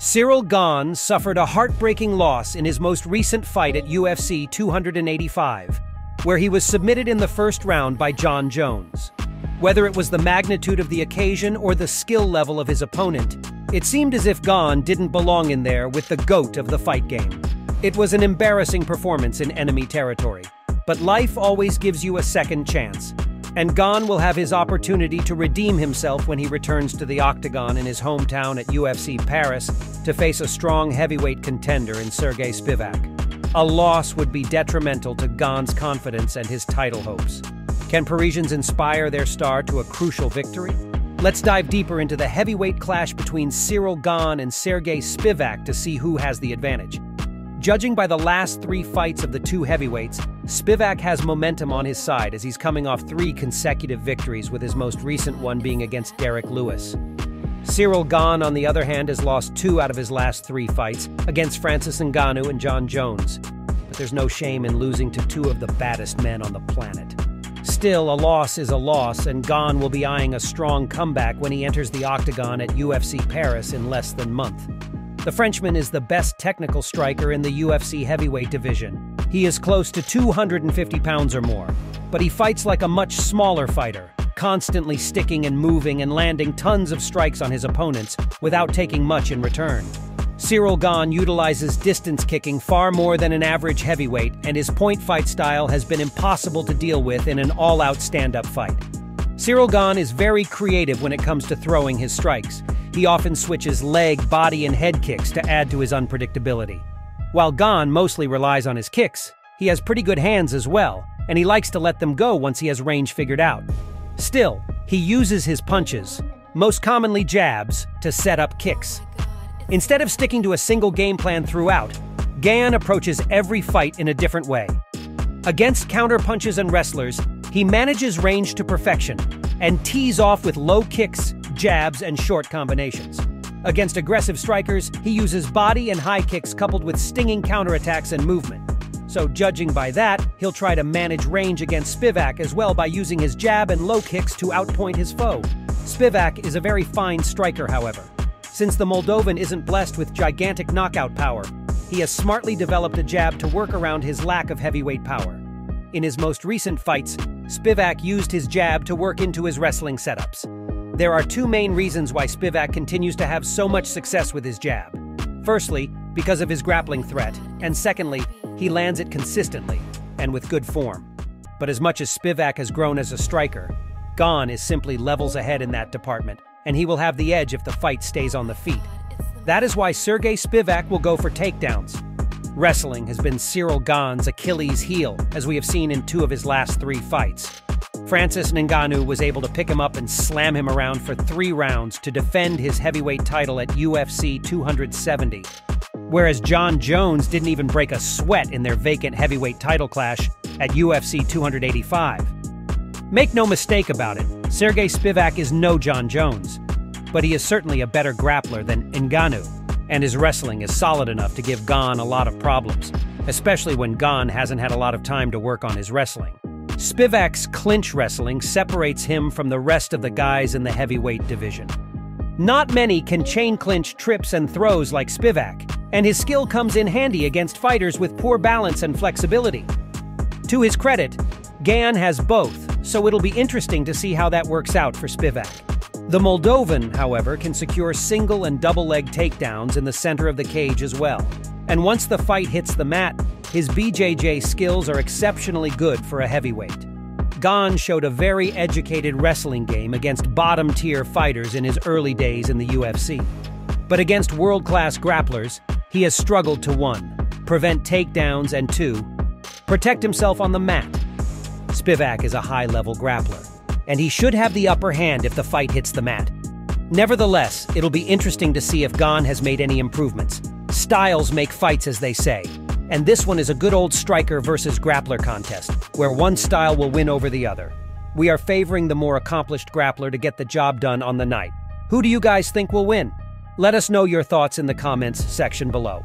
Ciryl Gane suffered a heartbreaking loss in his most recent fight at UFC 285, where he was submitted in the first round by Jon Jones. Whether it was the magnitude of the occasion or the skill level of his opponent, it seemed as if Gane didn't belong in there with the GOAT of the fight game. It was an embarrassing performance in enemy territory, but life always gives you a second chance. And Gane will have his opportunity to redeem himself when he returns to the octagon in his hometown at UFC Paris to face a strong heavyweight contender in Sergei Spivac. A loss would be detrimental to Gane's confidence and his title hopes. Can Parisians inspire their star to a crucial victory? Let's dive deeper into the heavyweight clash between Ciryl Gane and Sergei Spivac to see who has the advantage. Judging by the last 3 fights of the two heavyweights, Spivac has momentum on his side as he's coming off 3 consecutive victories, with his most recent one being against Derek Lewis. Ciryl Gane, on the other hand, has lost 2 out of his last 3 fights against Francis Ngannou and Jon Jones. But there's no shame in losing to 2 of the baddest men on the planet. Still, a loss is a loss, and Gane will be eyeing a strong comeback when he enters the octagon at UFC Paris in less than a month. The Frenchman is the best technical striker in the UFC heavyweight division. He is close to 250 pounds or more, but he fights like a much smaller fighter, constantly sticking and moving and landing tons of strikes on his opponents without taking much in return. Ciryl Gane utilizes distance kicking far more than an average heavyweight, and his point fight style has been impossible to deal with in an all-out stand-up fight. Ciryl Gane is very creative when it comes to throwing his strikes. He often switches leg, body, and head kicks to add to his unpredictability. While Gane mostly relies on his kicks, he has pretty good hands as well, and he likes to let them go once he has range figured out. Still, he uses his punches, most commonly jabs, to set up kicks. Instead of sticking to a single game plan throughout, Gane approaches every fight in a different way. Against counter-punches and wrestlers, he manages range to perfection and tees off with low kicks, jabs, and short combinations. Against aggressive strikers, he uses body and high kicks coupled with stinging counterattacks and movement. So judging by that, he'll try to manage range against Spivac as well by using his jab and low kicks to outpoint his foe. Spivac is a very fine striker, however. Since the Moldovan isn't blessed with gigantic knockout power, he has smartly developed a jab to work around his lack of heavyweight power. In his most recent fights, Spivac used his jab to work into his wrestling setups. There are 2 main reasons why Spivac continues to have so much success with his jab. Firstly, because of his grappling threat, and secondly, he lands it consistently and with good form. But as much as Spivac has grown as a striker, Gane is simply levels ahead in that department, and he will have the edge if the fight stays on the feet. That is why Sergei Spivac will go for takedowns. Wrestling has been Ciryl Gane's Achilles heel, as we have seen in 2 of his last 3 fights. Francis Ngannou was able to pick him up and slam him around for 3 rounds to defend his heavyweight title at UFC 270. Whereas Jon Jones didn't even break a sweat in their vacant heavyweight title clash at UFC 285. Make no mistake about it, Sergei Spivac is no Jon Jones, but he is certainly a better grappler than Ngannou, and his wrestling is solid enough to give Gane a lot of problems, especially when Gane hasn't had a lot of time to work on his wrestling. Spivac's clinch wrestling separates him from the rest of the guys in the heavyweight division. Not many can chain clinch trips and throws like Spivac, and his skill comes in handy against fighters with poor balance and flexibility. To his credit, Gane has both, so it'll be interesting to see how that works out for Spivac. The Moldovan, however, can secure single and double leg takedowns in the center of the cage as well. And once the fight hits the mat, his BJJ skills are exceptionally good for a heavyweight. Gane showed a very educated wrestling game against bottom-tier fighters in his early days in the UFC. But against world-class grapplers, he has struggled to 1, prevent takedowns, and 2, protect himself on the mat. Spivac is a high-level grappler, and he should have the upper hand if the fight hits the mat. Nevertheless, it'll be interesting to see if Gane has made any improvements. Styles make fights, as they say, and this one is a good old striker versus grappler contest, where one style will win over the other. We are favoring the more accomplished grappler to get the job done on the night. Who do you guys think will win? Let us know your thoughts in the comments section below.